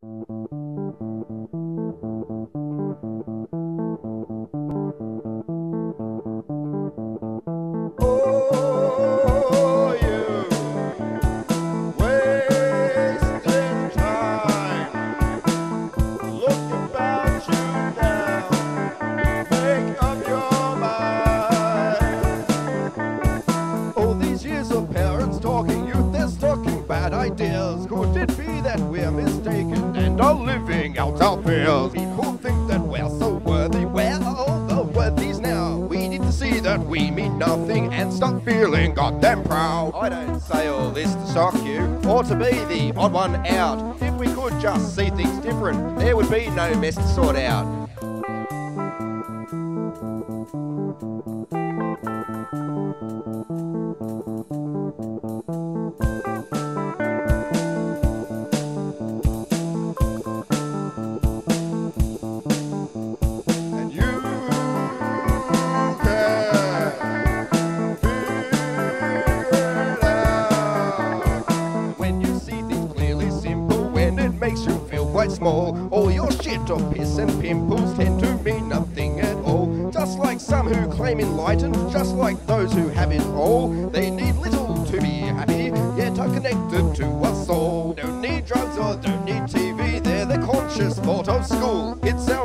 Oh, you wasting time. Look about you now. Make up your mind. All these years of parents talking, youth that's talking bad ideas. Could it be that we're mistaken and are living out our fears? People think that we're so worthy. Where are all the worthies now? We need to see that we mean nothing and stop feeling goddamn proud. I don't say all this to shock you or to be the odd one out. If we could just see things different, there would be no mess to sort out. And you can figure it out. When you see things clearly simple, when it makes you feel quite small, all your shit of piss and pimples tend to mean nothing at all. Just like some who claim enlightened, just like those who have it all, they need little to be happy, yet are connected to us all. Don't need drugs or don't need TV, they're the conscious thought of school. It's our